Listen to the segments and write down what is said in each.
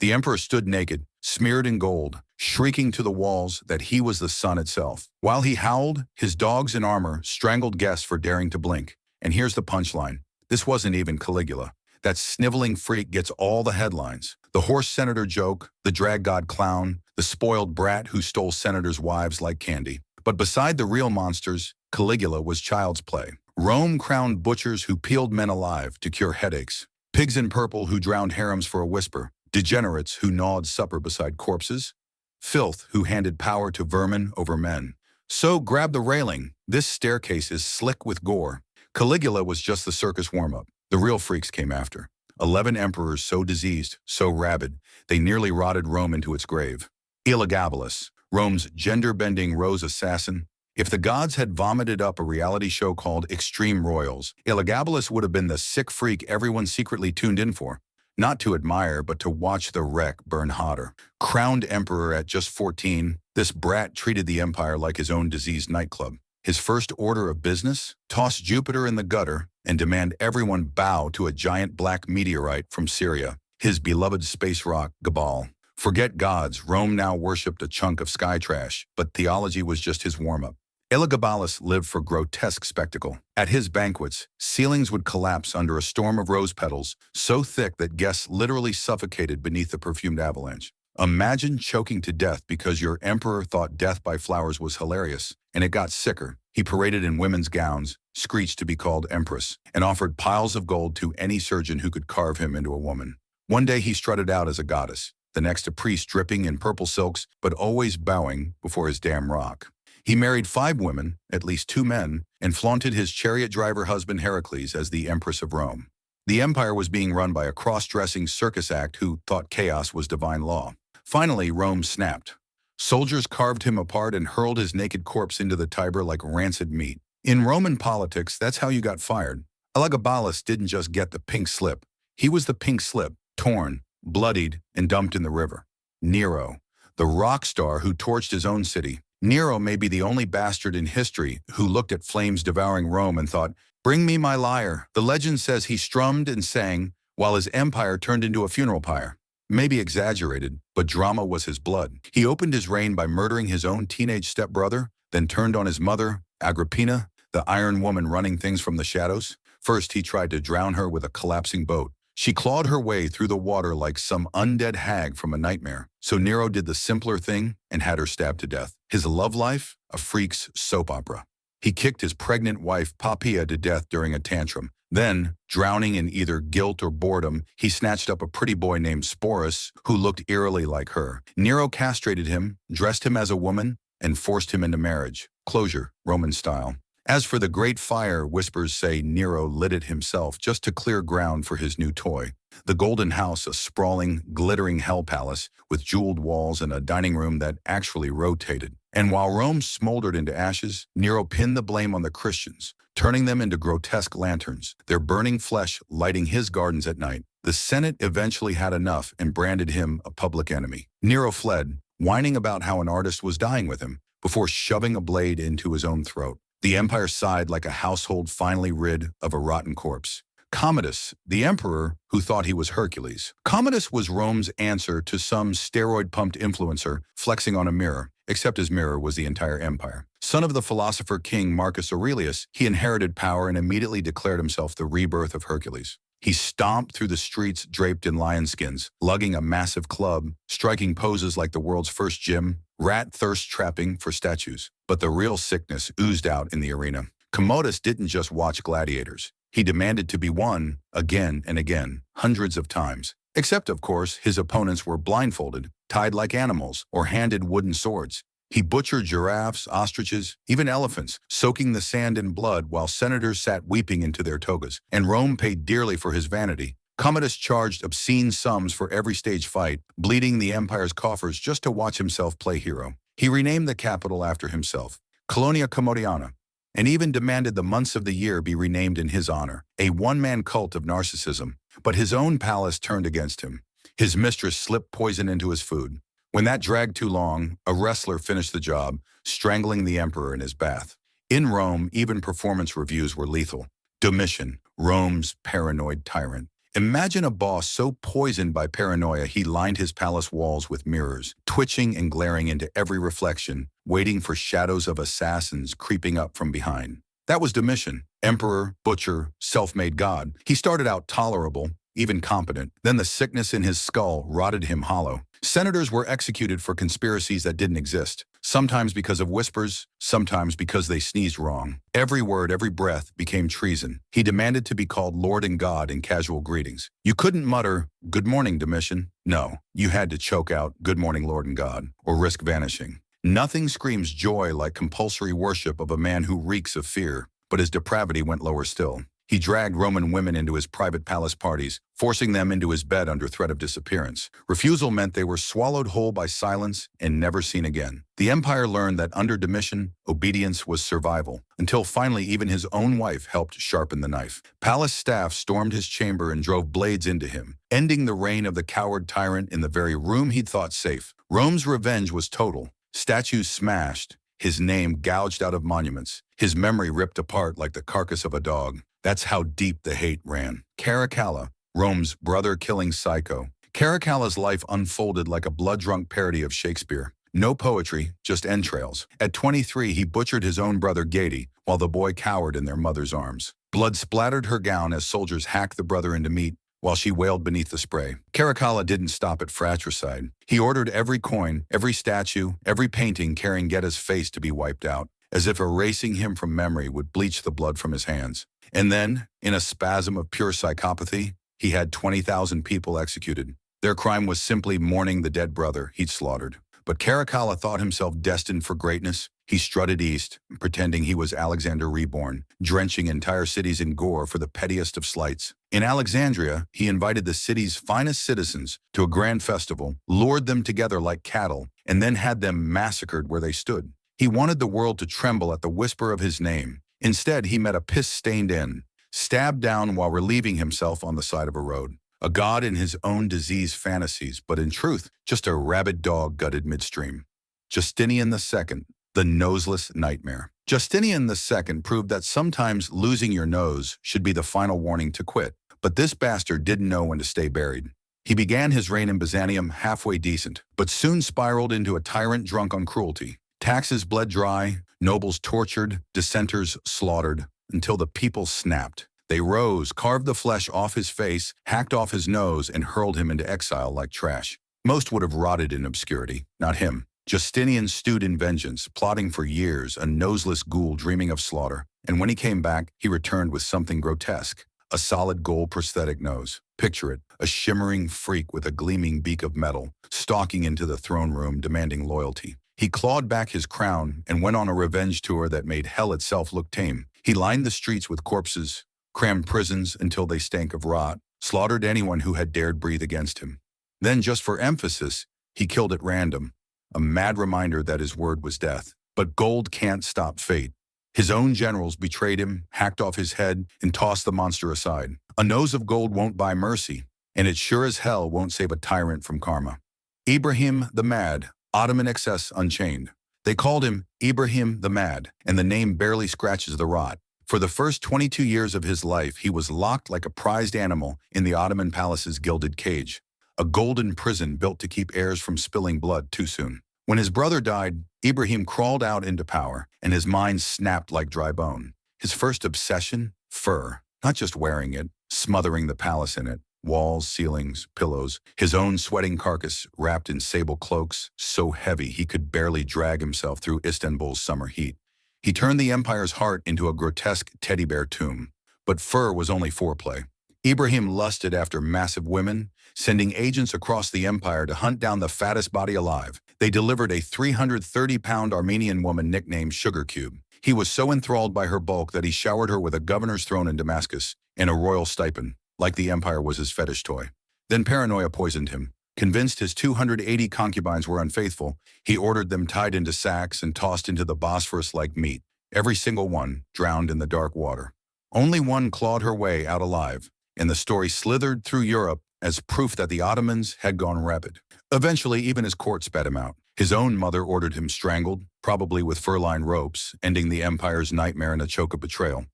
The emperor stood naked, smeared in gold, shrieking to the walls that he was the sun itself. While he howled, his dogs in armor strangled guests for daring to blink. And here's the punchline. This wasn't even Caligula. That sniveling freak gets all the headlines. The horse senator joke, the drag god clown, the spoiled brat who stole senators' wives like candy. But beside the real monsters, Caligula was child's play. Rome crowned butchers who peeled men alive to cure headaches, pigs in purple who drowned harems for a whisper, degenerates who gnawed supper beside corpses, filth who handed power to vermin over men. So grab the railing. This staircase is slick with gore. Caligula was just the circus warm-up. The real freaks came after. 11 emperors so diseased, so rabid, they nearly rotted Rome into its grave. Elagabalus, Rome's gender-bending rose assassin. If the gods had vomited up a reality show called Extreme Royals, Elagabalus would have been the sick freak everyone secretly tuned in for. Not to admire, but to watch the wreck burn hotter. Crowned emperor at just 14, this brat treated the empire like his own diseased nightclub. His first order of business? Toss Jupiter in the gutter and demand everyone bow to a giant black meteorite from Syria, his beloved space rock, Gabal. Forget gods, Rome now worshipped a chunk of sky trash, but theology was just his warm-up. Elagabalus lived for grotesque spectacle. At his banquets, ceilings would collapse under a storm of rose petals, so thick that guests literally suffocated beneath the perfumed avalanche. Imagine choking to death because your emperor thought death by flowers was hilarious, and it got sicker. He paraded in women's gowns, screeched to be called empress, and offered piles of gold to any surgeon who could carve him into a woman. One day he strutted out as a goddess, the next a priest dripping in purple silks, but always bowing before his damn rock. He married 5 women, at least 2 men, and flaunted his chariot driver husband Heracles as the Empress of Rome. The empire was being run by a cross-dressing circus act who thought chaos was divine law. Finally, Rome snapped. Soldiers carved him apart and hurled his naked corpse into the Tiber like rancid meat. In Roman politics, that's how you got fired. Elagabalus didn't just get the pink slip. He was the pink slip, torn, bloodied, and dumped in the river. Nero, the rock star who torched his own city. Nero may be the only bastard in history who looked at flames devouring Rome and thought, "Bring me my lyre." The legend says he strummed and sang while his empire turned into a funeral pyre. Maybe exaggerated, but drama was his blood. He opened his reign by murdering his own teenage stepbrother, then turned on his mother, Agrippina, the Iron Woman running things from the shadows. First, he tried to drown her with a collapsing boat. She clawed her way through the water like some undead hag from a nightmare. So Nero did the simpler thing and had her stabbed to death. His love life? A freak's soap opera. He kicked his pregnant wife Poppaea to death during a tantrum. Then, drowning in either guilt or boredom, he snatched up a pretty boy named Sporus, who looked eerily like her. Nero castrated him, dressed him as a woman, and forced him into marriage. Closure, Roman style. As for the Great Fire, whispers say Nero lit it himself just to clear ground for his new toy. The Golden House, a sprawling, glittering hell palace with jeweled walls and a dining room that actually rotated. And while Rome smoldered into ashes, Nero pinned the blame on the Christians, turning them into grotesque lanterns, their burning flesh lighting his gardens at night. The Senate eventually had enough and branded him a public enemy. Nero fled, whining about how an artist was dying with him, before shoving a blade into his own throat. The empire sighed like a household finally rid of a rotten corpse. Commodus, the emperor who thought he was Hercules. Commodus was Rome's answer to some steroid-pumped influencer flexing on a mirror, except his mirror was the entire empire. Son of the philosopher king Marcus Aurelius, he inherited power and immediately declared himself the rebirth of Hercules. He stomped through the streets draped in lion skins, lugging a massive club, striking poses like the world's first gym, rat thirst trapping for statues. But the real sickness oozed out in the arena. Commodus didn't just watch gladiators. He demanded to be won again and again, hundreds of times. Except, of course, his opponents were blindfolded, tied like animals, or handed wooden swords. He butchered giraffes, ostriches, even elephants, soaking the sand in blood while senators sat weeping into their togas. And Rome paid dearly for his vanity. Commodus charged obscene sums for every stage fight, bleeding the empire's coffers just to watch himself play hero. He renamed the capital after himself, Colonia Commodiana, and even demanded the months of the year be renamed in his honor, a one-man cult of narcissism. But his own palace turned against him. His mistress slipped poison into his food. When that dragged too long, a wrestler finished the job, strangling the emperor in his bath. In Rome, even performance reviews were lethal. Domitian, Rome's paranoid tyrant, Imagine a boss so poisoned by paranoia he lined his palace walls with mirrors, twitching and glaring into every reflection, waiting for shadows of assassins creeping up from behind. That was Domitian, emperor, butcher, self-made god. He started out tolerable, even competent. Then the sickness in his skull rotted him hollow. Senators were executed for conspiracies that didn't exist, sometimes because of whispers, sometimes because they sneezed wrong. Every word, every breath became treason. He demanded to be called Lord and God in casual greetings. You couldn't mutter, "Good morning, Domitian." No, you had to choke out, "Good morning, Lord and God," or risk vanishing. Nothing screams joy like compulsory worship of a man who reeks of fear, but his depravity went lower still. He dragged Roman women into his private palace parties, forcing them into his bed under threat of disappearance. Refusal meant they were swallowed whole by silence and never seen again. The empire learned that under Domitian, obedience was survival, until finally even his own wife helped sharpen the knife. Palace staff stormed his chamber and drove blades into him, ending the reign of the coward tyrant in the very room he'd thought safe. Rome's revenge was total. Statues smashed, his name gouged out of monuments, his memory ripped apart like the carcass of a dog. That's how deep the hate ran. Caracalla, Rome's brother-killing psycho. Caracalla's life unfolded like a blood-drunk parody of Shakespeare. No poetry, just entrails. At 23, he butchered his own brother Gady, while the boy cowered in their mother's arms. Blood splattered her gown as soldiers hacked the brother into meat, while she wailed beneath the spray. Caracalla didn't stop at fratricide. He ordered every coin, every statue, every painting carrying Guetta's face to be wiped out, as if erasing him from memory would bleach the blood from his hands. And then, in a spasm of pure psychopathy, he had 20,000 people executed. Their crime was simply mourning the dead brother he'd slaughtered. But Caracalla thought himself destined for greatness. He strutted east, pretending he was Alexander reborn, drenching entire cities in gore for the pettiest of slights. In Alexandria, he invited the city's finest citizens to a grand festival, lured them together like cattle, and then had them massacred where they stood. He wanted the world to tremble at the whisper of his name. Instead, he met a piss-stained inn, stabbed down while relieving himself on the side of a road. A god in his own diseased fantasies, but in truth, just a rabid dog gutted midstream. Justinian II, the noseless nightmare. Justinian II proved that sometimes losing your nose should be the final warning to quit. But this bastard didn't know when to stay buried. He began his reign in Byzantium halfway decent, but soon spiraled into a tyrant drunk on cruelty. Taxes bled dry, nobles tortured, dissenters slaughtered, until the people snapped. They rose, carved the flesh off his face, hacked off his nose, and hurled him into exile like trash. Most would have rotted in obscurity, not him. Justinian stewed in vengeance, plotting for years, a noseless ghoul dreaming of slaughter. And when he came back, he returned with something grotesque. A solid gold prosthetic nose. Picture it, a shimmering freak with a gleaming beak of metal, stalking into the throne room demanding loyalty. He clawed back his crown and went on a revenge tour that made hell itself look tame. He lined the streets with corpses, crammed prisons until they stank of rot, slaughtered anyone who had dared breathe against him. Then, just for emphasis, he killed at random, a mad reminder that his word was death. But gold can't stop fate. His own generals betrayed him, hacked off his head, and tossed the monster aside. A nose of gold won't buy mercy, and it sure as hell won't save a tyrant from karma. Ibrahim the Mad, Ottoman excess unchained. They called him Ibrahim the Mad, and the name barely scratches the rot. For the first 22 years of his life, he was locked like a prized animal in the Ottoman palace's gilded cage, a golden prison built to keep heirs from spilling blood too soon. When his brother died, Ibrahim crawled out into power, and his mind snapped like dry bone. His first obsession? Fur. Not just wearing it, smothering the palace in it. Walls, ceilings, pillows. His own sweating carcass wrapped in sable cloaks, so heavy he could barely drag himself through Istanbul's summer heat. He turned the empire's heart into a grotesque teddy bear tomb. But fur was only foreplay. Ibrahim lusted after massive women, sending agents across the empire to hunt down the fattest body alive. They delivered a 330-pound Armenian woman nicknamed Sugar Cube. He was so enthralled by her bulk that he showered her with a governor's throne in Damascus and a royal stipend, like the empire was his fetish toy. Then paranoia poisoned him. Convinced his 280 concubines were unfaithful, he ordered them tied into sacks and tossed into the Bosphorus like meat. Every single one drowned in the dark water. Only one clawed her way out alive, and the story slithered through Europe as proof that the Ottomans had gone rabid. Eventually, even his court spat him out. His own mother ordered him strangled, probably with fur-lined ropes, ending the empire's nightmare in a choke of betrayal.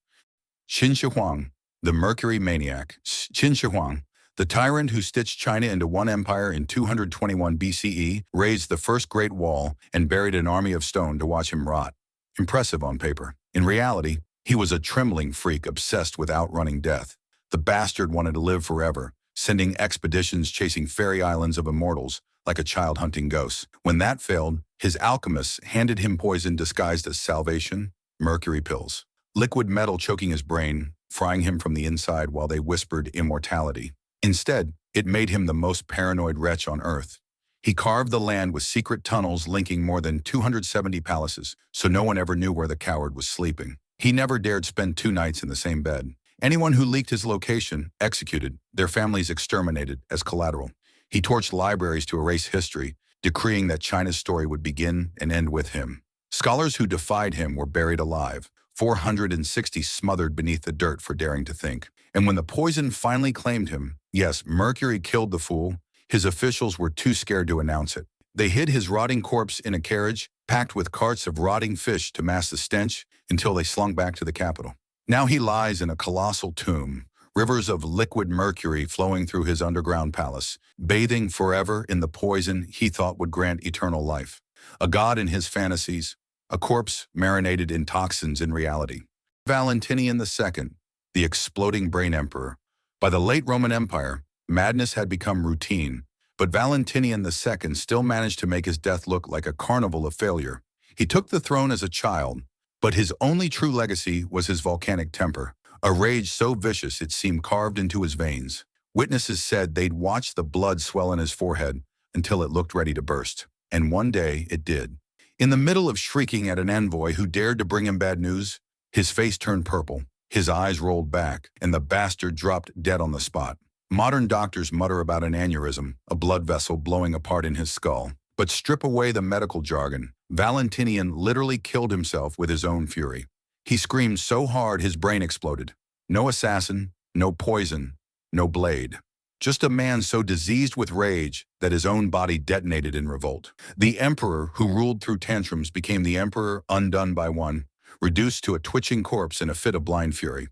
Qin Shi Huang, the mercury maniac. Qin Shi Huang, The tyrant who stitched China into one empire in 221 BCE raised the first Great Wall and buried an army of stone to watch him rot. Impressive on paper. In reality, he was a trembling freak obsessed with outrunning death. The bastard wanted to live forever, sending expeditions chasing fairy islands of immortals like a child hunting ghosts. When that failed, his alchemists handed him poison disguised as salvation, mercury pills. Liquid metal choking his brain, frying him from the inside while they whispered immortality. Instead, it made him the most paranoid wretch on earth. He carved the land with secret tunnels linking more than 270 palaces, so no one ever knew where the coward was sleeping. He never dared spend 2 nights in the same bed. Anyone who leaked his location, executed, their families exterminated as collateral. He torched libraries to erase history, decreeing that China's story would begin and end with him. Scholars who defied him were buried alive, 460 smothered beneath the dirt for daring to think. And when the poison finally claimed him, yes, mercury killed the fool, his officials were too scared to announce it. They hid his rotting corpse in a carriage, packed with carts of rotting fish to mask the stench, until they slunk back to the capital. Now he lies in a colossal tomb, rivers of liquid mercury flowing through his underground palace, bathing forever in the poison he thought would grant eternal life. A god in his fantasies, a corpse marinated in toxins in reality. Valentinian II, the exploding brain emperor. By the late Roman Empire, madness had become routine, but Valentinian II still managed to make his death look like a carnival of failure. He took the throne as a child, but his only true legacy was his volcanic temper, a rage so vicious it seemed carved into his veins. Witnesses said they'd watched the blood swell in his forehead until it looked ready to burst. And one day it did. In the middle of shrieking at an envoy who dared to bring him bad news, his face turned purple, his eyes rolled back, and the bastard dropped dead on the spot. Modern doctors mutter about an aneurysm, a blood vessel blowing apart in his skull. But strip away the medical jargon. Valentinian literally killed himself with his own fury. He screamed so hard his brain exploded. No assassin, no poison, no blade. Just a man so diseased with rage that his own body detonated in revolt. The emperor who ruled through tantrums became the emperor undone by one, reduced to a twitching corpse in a fit of blind fury.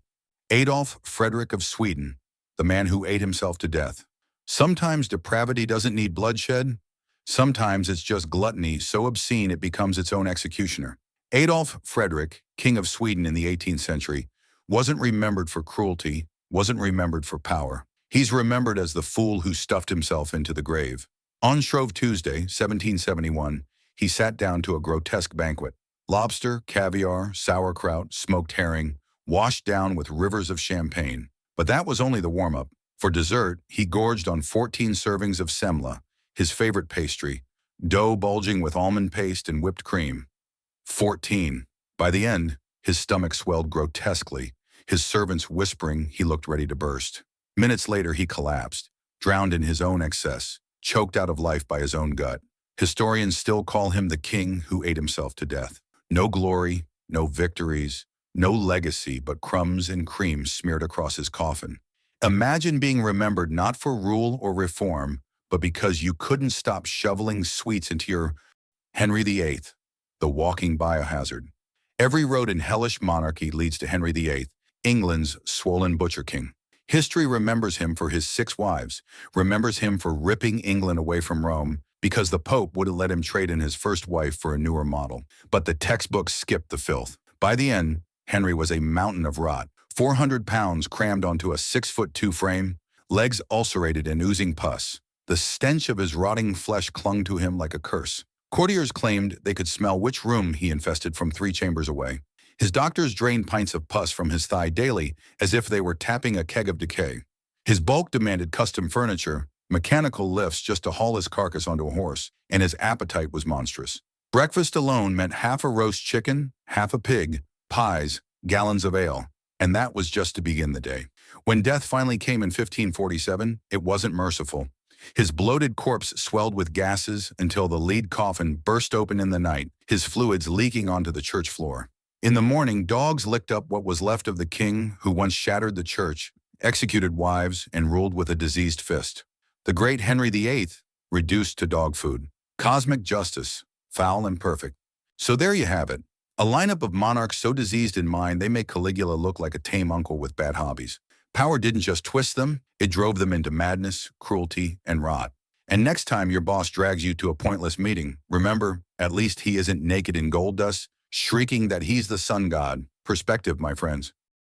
Adolf Frederick of Sweden, the man who ate himself to death. Sometimes depravity doesn't need bloodshed. Sometimes it's just gluttony so obscene it becomes its own executioner. Adolf Frederick, King of Sweden in the 18th century, wasn't remembered for cruelty, wasn't remembered for power. He's remembered as the fool who stuffed himself into the grave. On Shrove Tuesday, 1771, he sat down to a grotesque banquet. Lobster, caviar, sauerkraut, smoked herring, washed down with rivers of champagne. But that was only the warm-up. For dessert, he gorged on 14 servings of semla, his favorite pastry, dough bulging with almond paste and whipped cream. 14. By the end, his stomach swelled grotesquely, his servants whispering he looked ready to burst. Minutes later, he collapsed, drowned in his own excess, choked out of life by his own gut. Historians still call him the king who ate himself to death. No glory, no victories, no legacy but crumbs and cream smeared across his coffin. Imagine being remembered not for rule or reform, but because you couldn't stop shoveling sweets into your Henry VIII, the walking biohazard. Every road in hellish monarchy leads to Henry VIII, England's swollen butcher king. History remembers him for his 6 wives, remembers him for ripping England away from Rome because the Pope wouldn't let him trade in his first wife for a newer model. But the textbooks skipped the filth. By the end, Henry was a mountain of rot, 400 pounds crammed onto a 6'2" frame, legs ulcerated and oozing pus. The stench of his rotting flesh clung to him like a curse. Courtiers claimed they could smell which room he infested from 3 chambers away. His doctors drained pints of pus from his thigh daily as if they were tapping a keg of decay. His bulk demanded custom furniture, mechanical lifts just to haul his carcass onto a horse, and his appetite was monstrous. Breakfast alone meant half a roast chicken, half a pig, pies, gallons of ale, and that was just to begin the day. When death finally came in 1547, it wasn't merciful. His bloated corpse swelled with gases until the lead coffin burst open in the night, his fluids leaking onto the church floor. In the morning, dogs licked up what was left of the king who once shattered the church, executed wives, and ruled with a diseased fist. The great Henry VIII, reduced to dog food. Cosmic justice, foul and perfect. So there you have it. A lineup of monarchs so diseased in mind they make Caligula look like a tame uncle with bad hobbies. Power didn't just twist them, it drove them into madness, cruelty, and rot. And next time your boss drags you to a pointless meeting, remember, at least he isn't naked in gold dust, shrieking that he's the sun god. Perspective, my friends.